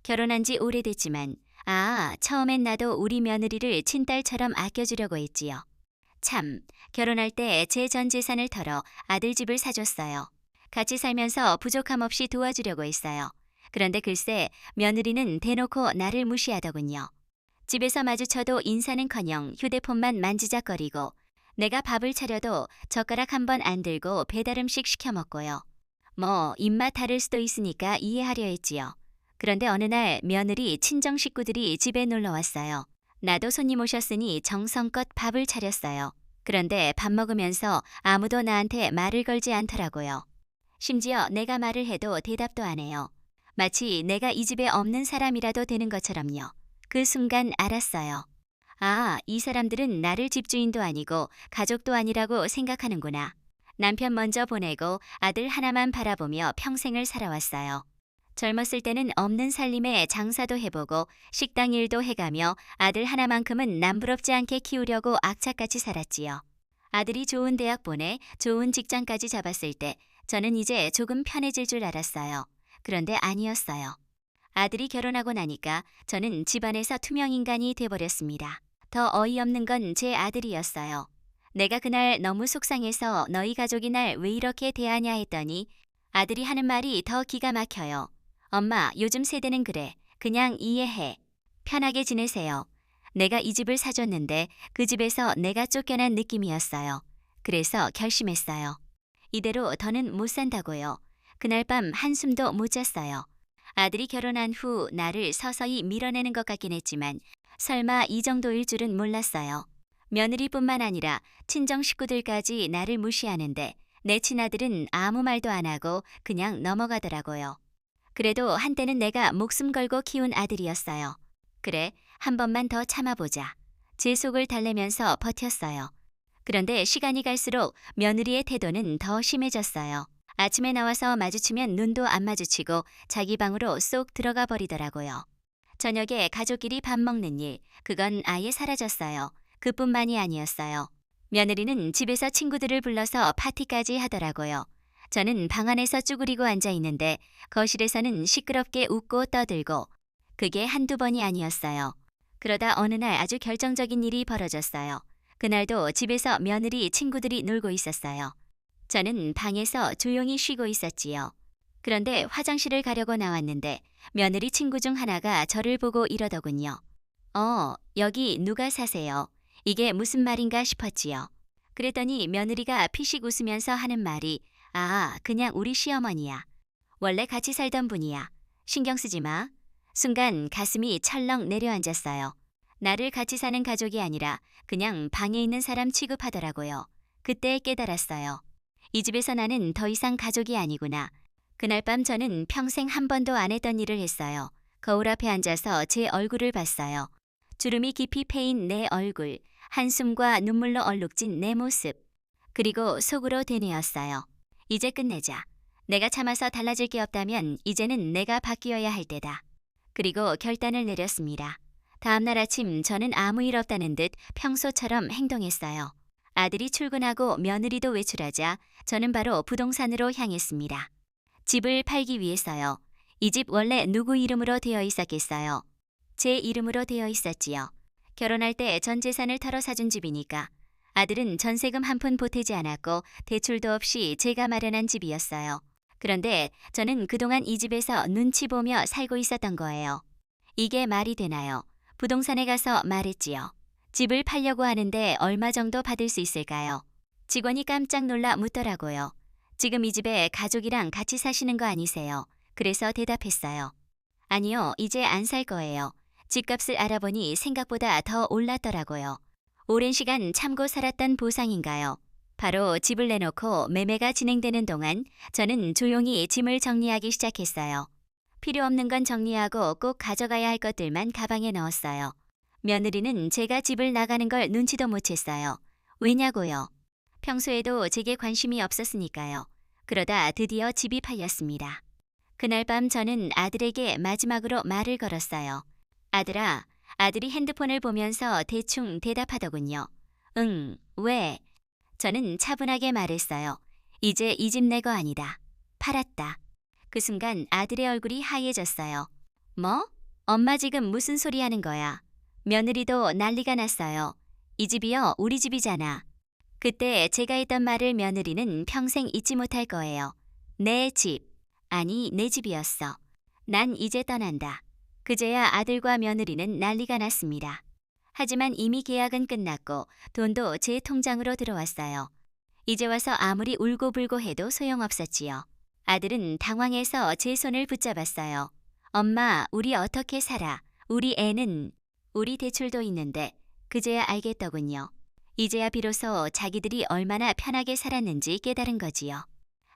결혼한 지 오래됐지만, 처음엔 나도 우리 며느리를 친딸처럼 아껴주려고 했지요. 참, 결혼할 때 제 전 재산을 털어 아들 집을 사줬어요. 같이 살면서 부족함 없이 도와주려고 했어요. 그런데 글쎄, 며느리는 대놓고 나를 무시하더군요. 집에서 마주쳐도 인사는커녕 휴대폰만 만지작거리고, 내가 밥을 차려도 젓가락 한 번 안 들고 배달 음식 시켜 먹고요. 뭐 입맛 다를 수도 있으니까 이해하려 했지요. 그런데 어느 날 며느리 친정 식구들이 집에 놀러 왔어요. 나도 손님 오셨으니 정성껏 밥을 차렸어요. 그런데 밥 먹으면서 아무도 나한테 말을 걸지 않더라고요. 심지어 내가 말을 해도 대답도 안 해요. 마치 내가 이 집에 없는 사람이라도 되는 것처럼요. 그 순간 알았어요. 이 사람들은 나를 집주인도 아니고 가족도 아니라고 생각하는구나. 남편 먼저 보내고 아들 하나만 바라보며 평생을 살아왔어요. 젊었을 때는 없는 살림에 장사도 해보고 식당 일도 해가며 아들 하나만큼은 남부럽지 않게 키우려고 악착같이 살았지요. 아들이 좋은 대학 보내 좋은 직장까지 잡았을 때 저는 이제 조금 편해질 줄 알았어요. 그런데 아니었어요. 아들이 결혼하고 나니까 저는 집안에서 투명인간이 돼버렸습니다. 더 어이없는 건 제 아들이었어요. 내가 그날 너무 속상해서 너희 가족이 날 왜 이렇게 대하냐 했더니 아들이 하는 말이 더 기가 막혀요. 엄마, 요즘 세대는 그래. 그냥 이해해. 편하게 지내세요. 내가 이 집을 사줬는데 그 집에서 내가 쫓겨난 느낌이었어요. 그래서 결심했어요. 이대로 더는 못 산다고요. 그날 밤 한숨도 못 잤어요. 아들이 결혼한 후 나를 서서히 밀어내는 것 같긴 했지만 설마 이 정도일 줄은 몰랐어요. 며느리뿐만 아니라 친정 식구들까지 나를 무시하는데 내 친아들은 아무 말도 안 하고 그냥 넘어가더라고요. 그래도 한때는 내가 목숨 걸고 키운 아들이었어요. 그래, 한 번만 더 참아보자. 제 속을 달래면서 버텼어요. 그런데 시간이 갈수록 며느리의 태도는 더 심해졌어요. 아침에 나와서 마주치면 눈도 안 마주치고 자기 방으로 쏙 들어가 버리더라고요. 저녁에 가족끼리 밥 먹는 일, 그건 아예 사라졌어요. 그뿐만이 아니었어요. 며느리는 집에서 친구들을 불러서 파티까지 하더라고요. 저는 방 안에서 쭈그리고 앉아 있는데 거실에서는 시끄럽게 웃고 떠들고, 그게 한두 번이 아니었어요. 그러다 어느 날 아주 결정적인 일이 벌어졌어요. 그날도 집에서 며느리 친구들이 놀고 있었어요. 저는 방에서 조용히 쉬고 있었지요. 그런데 화장실을 가려고 나왔는데 며느리 친구 중 하나가 저를 보고 이러더군요. 여기 누가 사세요? 이게 무슨 말인가 싶었지요. 그랬더니 며느리가 피식 웃으면서 하는 말이 그냥 우리 시어머니야. 원래 같이 살던 분이야. 신경 쓰지 마. 순간 가슴이 철렁 내려앉았어요. 나를 같이 사는 가족이 아니라 그냥 방에 있는 사람 취급하더라고요. 그때 깨달았어요. 이 집에서 나는 더 이상 가족이 아니구나. 그날 밤 저는 평생 한 번도 안 했던 일을 했어요. 거울 앞에 앉아서 제 얼굴을 봤어요. 주름이 깊이 패인 내 얼굴, 한숨과 눈물로 얼룩진 내 모습. 그리고 속으로 되뇌었어요. 이제 끝내자. 내가 참아서 달라질 게 없다면 이제는 내가 바뀌어야 할 때다. 그리고 결단을 내렸습니다. 다음 날 아침 저는 아무 일 없다는 듯 평소처럼 행동했어요. 아들이 출근하고 며느리도 외출하자 저는 바로 부동산으로 향했습니다. 집을 팔기 위해서요. 이 집 원래 누구 이름으로 되어 있었겠어요? 제 이름으로 되어 있었지요. 결혼할 때 전 재산을 털어 사준 집이니까. 아들은 전세금 한 푼 보태지 않았고 대출도 없이 제가 마련한 집이었어요. 그런데 저는 그동안 이 집에서 눈치 보며 살고 있었던 거예요. 이게 말이 되나요? 부동산에 가서 말했지요. 집을 팔려고 하는데 얼마 정도 받을 수 있을까요? 직원이 깜짝 놀라 묻더라고요. 지금 이 집에 가족이랑 같이 사시는 거 아니세요? 그래서 대답했어요. 아니요, 이제 안 살 거예요. 집값을 알아보니 생각보다 더 올랐더라고요. 오랜 시간 참고 살았던 보상인가요? 바로 집을 내놓고 매매가 진행되는 동안 저는 조용히 짐을 정리하기 시작했어요. 필요 없는 건 정리하고 꼭 가져가야 할 것들만 가방에 넣었어요. 며느리는 제가 집을 나가는 걸 눈치도 못 챘어요. 왜냐고요? 평소에도 제게 관심이 없었으니까요. 그러다 드디어 집이 팔렸습니다. 그날 밤 저는 아들에게 마지막으로 말을 걸었어요. 아들아, 아들이 핸드폰을 보면서 대충 대답하더군요. 응, 왜? 저는 차분하게 말했어요. 이제 이 집 내 거 아니다. 팔았다. 그 순간 아들의 얼굴이 하얘졌어요. 뭐? 엄마 지금 무슨 소리 하는 거야? 며느리도 난리가 났어요. 이 집이요, 우리 집이잖아. 그때 제가 했던 말을 며느리는 평생 잊지 못할 거예요. 내 집. 아니, 내 집이었어. 난 이제 떠난다. 그제야 아들과 며느리는 난리가 났습니다. 하지만 이미 계약은 끝났고 돈도 제 통장으로 들어왔어요. 이제 와서 아무리 울고불고 해도 소용없었지요. 아들은 당황해서 제 손을 붙잡았어요. 엄마, 우리 어떻게 살아? 우리 애는, 우리 대출도 있는데 그제야 알겠더군요. 이제야 비로소 자기들이 얼마나 편하게 살았는지 깨달은 거지요.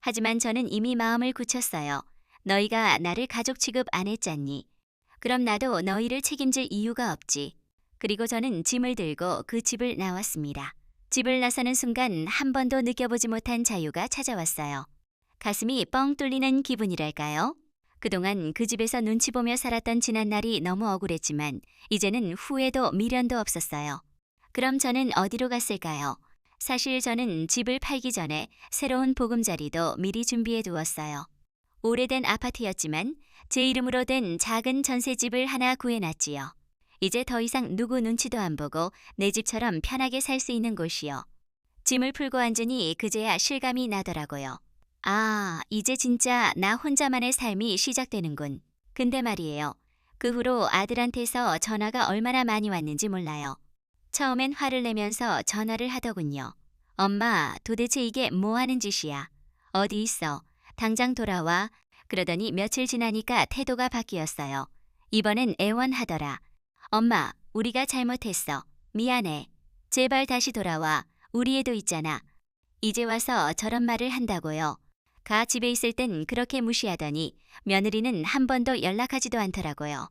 하지만 저는 이미 마음을 굳혔어요. 너희가 나를 가족 취급 안 했잖니. 그럼 나도 너희를 책임질 이유가 없지. 그리고 저는 짐을 들고 그 집을 나왔습니다. 집을 나서는 순간 한 번도 느껴보지 못한 자유가 찾아왔어요. 가슴이 뻥 뚫리는 기분이랄까요? 그동안 그 집에서 눈치 보며 살았던 지난날이 너무 억울했지만 이제는 후회도 미련도 없었어요. 그럼 저는 어디로 갔을까요? 사실 저는 집을 팔기 전에 새로운 보금자리도 미리 준비해 두었어요. 오래된 아파트였지만 제 이름으로 된 작은 전셋집을 하나 구해놨지요. 이제 더 이상 누구 눈치도 안 보고 내 집처럼 편하게 살 수 있는 곳이요. 짐을 풀고 앉으니 그제야 실감이 나더라고요. 아, 이제 진짜 나 혼자만의 삶이 시작되는군. 근데 말이에요. 그 후로 아들한테서 전화가 얼마나 많이 왔는지 몰라요. 처음엔 화를 내면서 전화를 하더군요. 엄마, 도대체 이게 뭐 하는 짓이야? 어디 있어? 당장 돌아와. 그러더니 며칠 지나니까 태도가 바뀌었어요. 이번엔 애원하더라. 엄마, 우리가 잘못했어. 미안해. 제발 다시 돌아와. 우리 애도 있잖아. 이제 와서 저런 말을 한다고요. 가 집에 있을 땐 그렇게 무시하더니 며느리는 한 번도 연락하지도 않더라고요.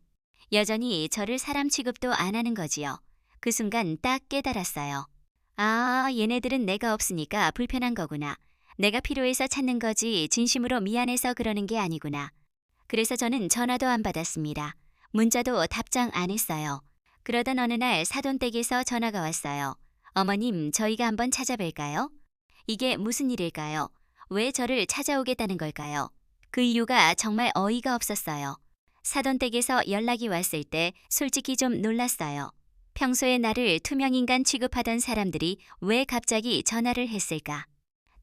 여전히 저를 사람 취급도 안 하는 거지요. 그 순간 딱 깨달았어요. 아, 얘네들은 내가 없으니까 불편한 거구나. 내가 필요해서 찾는 거지 진심으로 미안해서 그러는 게 아니구나. 그래서 저는 전화도 안 받았습니다. 문자도 답장 안 했어요. 그러던 어느 날 사돈댁에서 전화가 왔어요. 어머님, 저희가 한번 찾아뵐까요? 이게 무슨 일일까요? 왜 저를 찾아오겠다는 걸까요? 그 이유가 정말 어이가 없었어요. 사돈댁에서 연락이 왔을 때 솔직히 좀 놀랐어요. 평소에 나를 투명인간 취급하던 사람들이 왜 갑자기 전화를 했을까?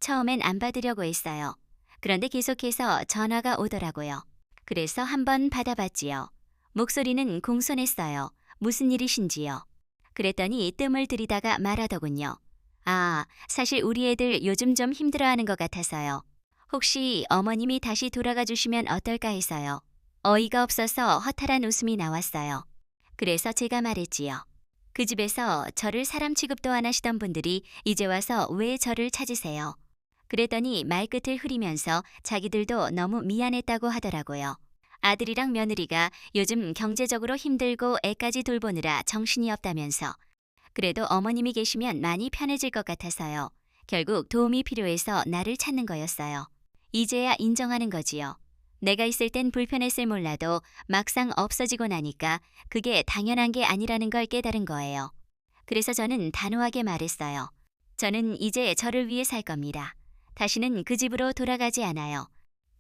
처음엔 안 받으려고 했어요. 그런데 계속해서 전화가 오더라고요. 그래서 한번 받아봤지요. 목소리는 공손했어요. 무슨 일이신지요? 그랬더니 뜸을 들이다가 말하더군요. 아, 사실 우리 애들 요즘 좀 힘들어하는 것 같아서요. 혹시 어머님이 다시 돌아가 주시면 어떨까 해서요. 어이가 없어서 허탈한 웃음이 나왔어요. 그래서 제가 말했지요. 그 집에서 저를 사람 취급도 안 하시던 분들이 이제 와서 왜 저를 찾으세요? 그랬더니 말끝을 흐리면서 자기들도 너무 미안했다고 하더라고요. 아들이랑 며느리가 요즘 경제적으로 힘들고 애까지 돌보느라 정신이 없다면서. 그래도 어머님이 계시면 많이 편해질 것 같아서요. 결국 도움이 필요해서 나를 찾는 거였어요. 이제야 인정하는 거지요. 내가 있을 땐 불편했을 몰라도 막상 없어지고 나니까 그게 당연한 게 아니라는 걸 깨달은 거예요. 그래서 저는 단호하게 말했어요. 저는 이제 저를 위해 살 겁니다. 다시는 그 집으로 돌아가지 않아요.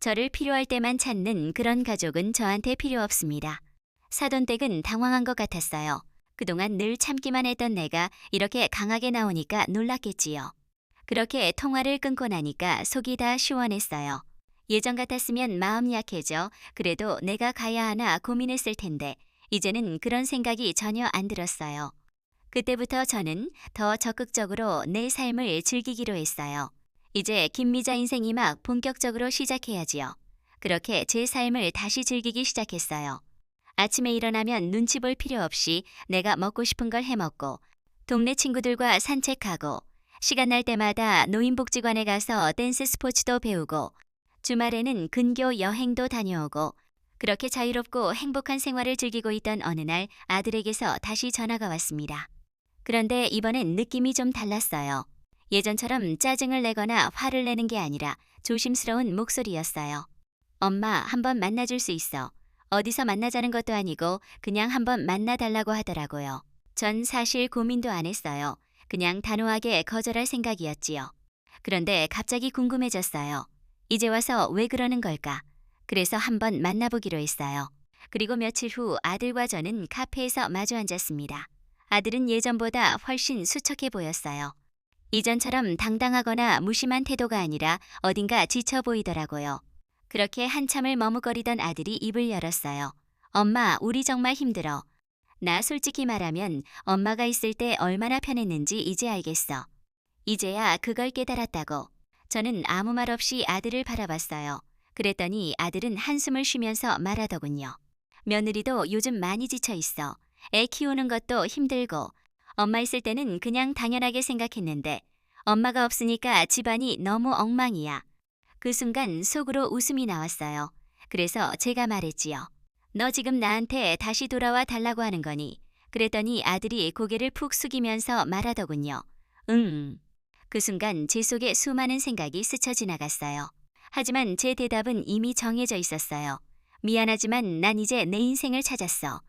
저를 필요할 때만 찾는 그런 가족은 저한테 필요 없습니다. 사돈댁은 당황한 것 같았어요. 그동안 늘 참기만 했던 내가 이렇게 강하게 나오니까 놀랐겠지요. 그렇게 통화를 끊고 나니까 속이 다 시원했어요. 예전 같았으면 마음 약해져 그래도 내가 가야 하나 고민했을 텐데 이제는 그런 생각이 전혀 안 들었어요. 그때부터 저는 더 적극적으로 내 삶을 즐기기로 했어요. 이제 김미자 인생이 막 본격적으로 시작해야지요. 그렇게 제 삶을 다시 즐기기 시작했어요. 아침에 일어나면 눈치 볼 필요 없이 내가 먹고 싶은 걸 해먹고 동네 친구들과 산책하고 시간 날 때마다 노인복지관에 가서 댄스 스포츠도 배우고 주말에는 근교 여행도 다녀오고 그렇게 자유롭고 행복한 생활을 즐기고 있던 어느 날 아들에게서 다시 전화가 왔습니다. 그런데 이번엔 느낌이 좀 달랐어요. 예전처럼 짜증을 내거나 화를 내는 게 아니라 조심스러운 목소리였어요. 엄마, 한번 만나줄 수 있어. 어디서 만나자는 것도 아니고 그냥 한번 만나달라고 하더라고요. 전 사실 고민도 안 했어요. 그냥 단호하게 거절할 생각이었지요. 그런데 갑자기 궁금해졌어요. 이제 와서 왜 그러는 걸까? 그래서 한번 만나보기로 했어요. 그리고 며칠 후 아들과 저는 카페에서 마주 앉았습니다. 아들은 예전보다 훨씬 수척해 보였어요. 이전처럼 당당하거나 무심한 태도가 아니라 어딘가 지쳐 보이더라고요. 그렇게 한참을 머뭇거리던 아들이 입을 열었어요. 엄마, 우리 정말 힘들어. 나 솔직히 말하면 엄마가 있을 때 얼마나 편했는지 이제 알겠어. 이제야 그걸 깨달았다고. 저는 아무 말 없이 아들을 바라봤어요. 그랬더니 아들은 한숨을 쉬면서 말하더군요. 며느리도 요즘 많이 지쳐 있어. 애 키우는 것도 힘들고. 엄마 있을 때는 그냥 당연하게 생각했는데 엄마가 없으니까 집안이 너무 엉망이야. 그 순간 속으로 웃음이 나왔어요. 그래서 제가 말했지요. 너 지금 나한테 다시 돌아와 달라고 하는 거니? 그랬더니 아들이 고개를 푹 숙이면서 말하더군요. 응. 그 순간 제 속에 수많은 생각이 스쳐 지나갔어요. 하지만 제 대답은 이미 정해져 있었어요. 미안하지만 난 이제 내 인생을 찾았어.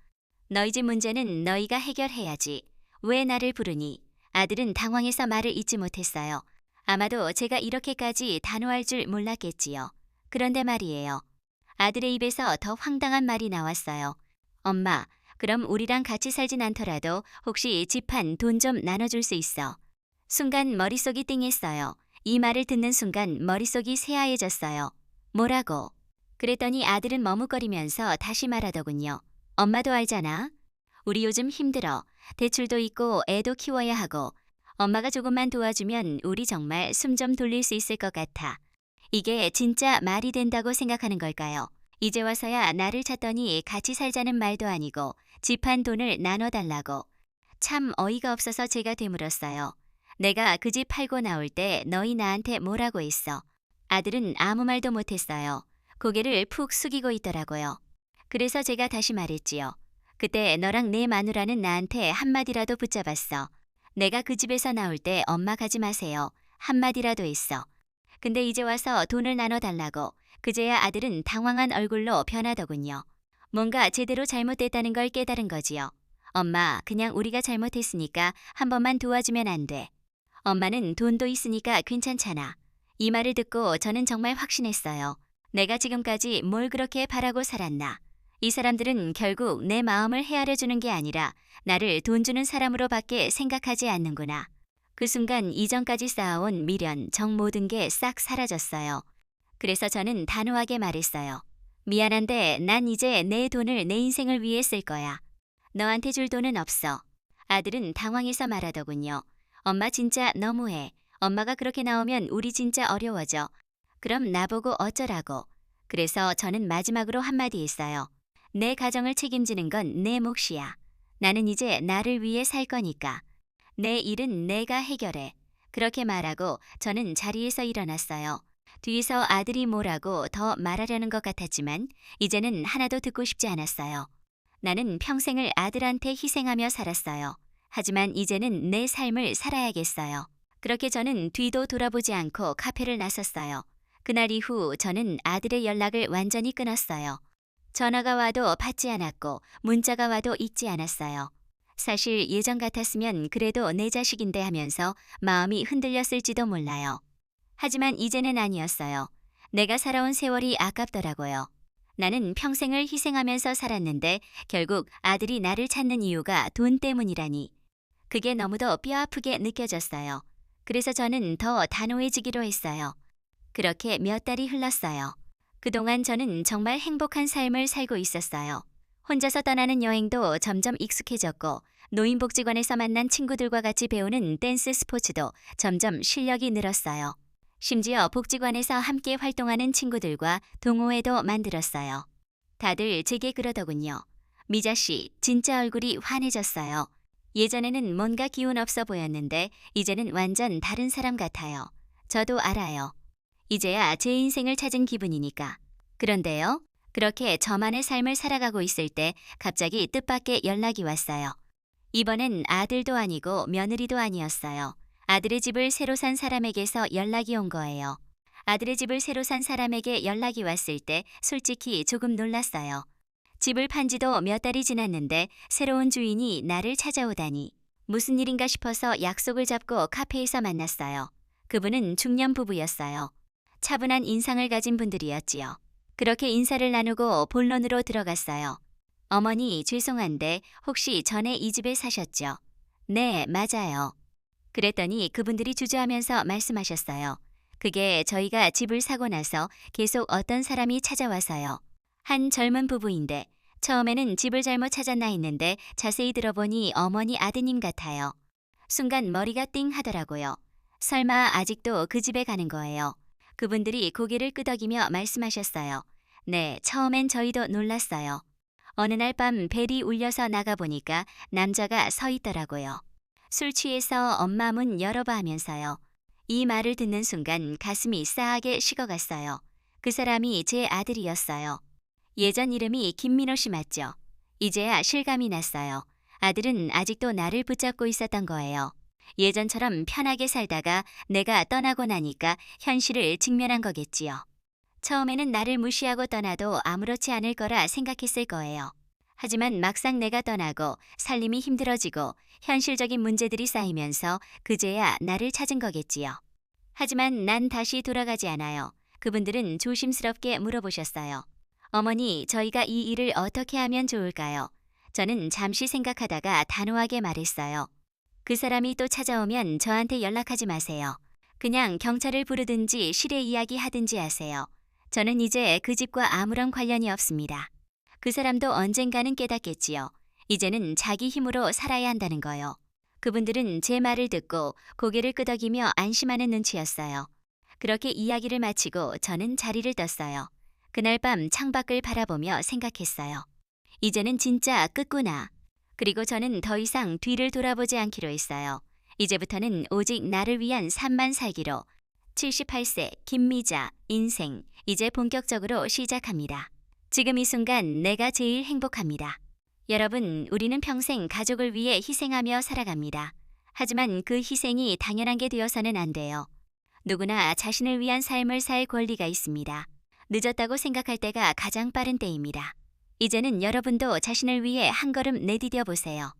너희 집 문제는 너희가 해결해야지. 왜 나를 부르니? 아들은 당황해서 말을 잇지 못했어요. 아마도 제가 이렇게까지 단호할 줄 몰랐겠지요. 그런데 말이에요. 아들의 입에서 더 황당한 말이 나왔어요. 엄마, 그럼 우리랑 같이 살진 않더라도 혹시 집 한 돈 좀 나눠줄 수 있어? 순간 머릿속이 띵했어요. 이 말을 듣는 순간 머릿속이 새하얘졌어요. 뭐라고? 그랬더니 아들은 머뭇거리면서 다시 말하더군요. 엄마도 알잖아. 우리 요즘 힘들어. 대출도 있고 애도 키워야 하고. 엄마가 조금만 도와주면 우리 정말 숨 좀 돌릴 수 있을 것 같아. 이게 진짜 말이 된다고 생각하는 걸까요? 이제 와서야 나를 찾더니 같이 살자는 말도 아니고 집 한 돈을 나눠달라고. 참 어이가 없어서 제가 되물었어요. 내가 그 집 팔고 나올 때 너희 나한테 뭐라고 했어? 아들은 아무 말도 못했어요. 고개를 푹 숙이고 있더라고요. 그래서 제가 다시 말했지요. 그때 너랑 내 마누라는 나한테 한마디라도 붙잡았어. 내가 그 집에서 나올 때 엄마 가지 마세요. 한마디라도 했어. 근데 이제 와서 돈을 나눠달라고. 그제야 아들은 당황한 얼굴로 변하더군요. 뭔가 제대로 잘못됐다는 걸 깨달은 거지요. 엄마, 그냥 우리가 잘못했으니까 한 번만 도와주면 안 돼. 엄마는 돈도 있으니까 괜찮잖아. 이 말을 듣고 저는 정말 확신했어요. 내가 지금까지 뭘 그렇게 바라고 살았나. 이 사람들은 결국 내 마음을 헤아려 주는 게 아니라 나를 돈 주는 사람으로밖에 생각하지 않는구나. 그 순간 이전까지 쌓아온 미련, 정 모든 게 싹 사라졌어요. 그래서 저는 단호하게 말했어요. 미안한데 난 이제 내 돈을 내 인생을 위해 쓸 거야. 너한테 줄 돈은 없어. 아들은 당황해서 말하더군요. 엄마 진짜 너무해. 엄마가 그렇게 나오면 우리 진짜 어려워져. 그럼 나보고 어쩌라고. 그래서 저는 마지막으로 한마디 했어요. 내 가정을 책임지는 건 내 몫이야. 나는 이제 나를 위해 살 거니까. 내 일은 내가 해결해. 그렇게 말하고 저는 자리에서 일어났어요. 뒤에서 아들이 뭐라고 더 말하려는 것 같았지만 이제는 하나도 듣고 싶지 않았어요. 나는 평생을 아들한테 희생하며 살았어요. 하지만 이제는 내 삶을 살아야겠어요. 그렇게 저는 뒤도 돌아보지 않고 카페를 나섰어요. 그날 이후 저는 아들의 연락을 완전히 끊었어요. 전화가 와도 받지 않았고 문자가 와도 읽지 않았어요. 사실 예전 같았으면 그래도 내 자식인데 하면서 마음이 흔들렸을지도 몰라요. 하지만 이제는 아니었어요. 내가 살아온 세월이 아깝더라고요. 나는 평생을 희생하면서 살았는데 결국 아들이 나를 찾는 이유가 돈 때문이라니. 그게 너무도 뼈아프게 느껴졌어요. 그래서 저는 더 단호해지기로 했어요. 그렇게 몇 달이 흘렀어요. 그동안 저는 정말 행복한 삶을 살고 있었어요. 혼자서 떠나는 여행도 점점 익숙해졌고 노인복지관에서 만난 친구들과 같이 배우는 댄스 스포츠도 점점 실력이 늘었어요. 심지어 복지관에서 함께 활동하는 친구들과 동호회도 만들었어요. 다들 제게 그러더군요. 미자 씨, 진짜 얼굴이 환해졌어요. 예전에는 뭔가 기운 없어 보였는데 이제는 완전 다른 사람 같아요. 저도 알아요. 이제야 제 인생을 찾은 기분이니까. 그런데요, 그렇게 저만의 삶을 살아가고 있을 때 갑자기 뜻밖의 연락이 왔어요. 이번엔 아들도 아니고 며느리도 아니었어요. 아들의 집을 새로 산 사람에게서 연락이 온 거예요. 아들의 집을 새로 산 사람에게 연락이 왔을 때 솔직히 조금 놀랐어요. 집을 판 지도 몇 달이 지났는데 새로운 주인이 나를 찾아오다니. 무슨 일인가 싶어서 약속을 잡고 카페에서 만났어요. 그분은 중년 부부였어요. 차분한 인상을 가진 분들이었지요. 그렇게 인사를 나누고 본론으로 들어갔어요. 어머니, 죄송한데 혹시 전에 이 집에 사셨죠? 네, 맞아요. 그랬더니 그분들이 주저하면서 말씀하셨어요. 그게 저희가 집을 사고 나서 계속 어떤 사람이 찾아와서요. 한 젊은 부부인데 처음에는 집을 잘못 찾았나 했는데 자세히 들어보니 어머니 아드님 같아요. 순간 머리가 띵 하더라고요. 설마 아직도 그 집에 가는 거예요. 그분들이 고개를 끄덕이며 말씀하셨어요. 네, 처음엔 저희도 놀랐어요. 어느 날 밤 벨이 울려서 나가보니까 남자가 서 있더라고요. 술 취해서 엄마 문 열어봐 하면서요. 이 말을 듣는 순간 가슴이 싸하게 식어갔어요. 그 사람이 제 아들이었어요. 예전 이름이 김민호 씨 맞죠? 이제야 실감이 났어요. 아들은 아직도 나를 붙잡고 있었던 거예요. 예전처럼 편하게 살다가 내가 떠나고 나니까 현실을 직면한 거겠지요. 처음에는 나를 무시하고 떠나도 아무렇지 않을 거라 생각했을 거예요. 하지만 막상 내가 떠나고 살림이 힘들어지고 현실적인 문제들이 쌓이면서 그제야 나를 찾은 거겠지요. 하지만 난 다시 돌아가지 않아요. 그분들은 조심스럽게 물어보셨어요. 어머니, 저희가 이 일을 어떻게 하면 좋을까요? 저는 잠시 생각하다가 단호하게 말했어요. 그 사람이 또 찾아오면 저한테 연락하지 마세요. 그냥 경찰을 부르든지 실의 이야기 하든지 하세요. 저는 이제 그 집과 아무런 관련이 없습니다. 그 사람도 언젠가는 깨닫겠지요. 이제는 자기 힘으로 살아야 한다는 거요. 그분들은 제 말을 듣고 고개를 끄덕이며 안심하는 눈치였어요. 그렇게 이야기를 마치고 저는 자리를 떴어요. 그날 밤 창밖을 바라보며 생각했어요. 이제는 진짜 끝구나. 그리고 저는 더 이상 뒤를 돌아보지 않기로 했어요. 이제부터는 오직 나를 위한 삶만 살기로. 78세 김미자 인생 이제 본격적으로 시작합니다. 지금 이 순간 내가 제일 행복합니다. 여러분, 우리는 평생 가족을 위해 희생하며 살아갑니다. 하지만 그 희생이 당연한 게 되어서는 안 돼요. 누구나 자신을 위한 삶을 살 권리가 있습니다. 늦었다고 생각할 때가 가장 빠른 때입니다. 이제는 여러분도 자신을 위해 한 걸음 내디뎌 보세요.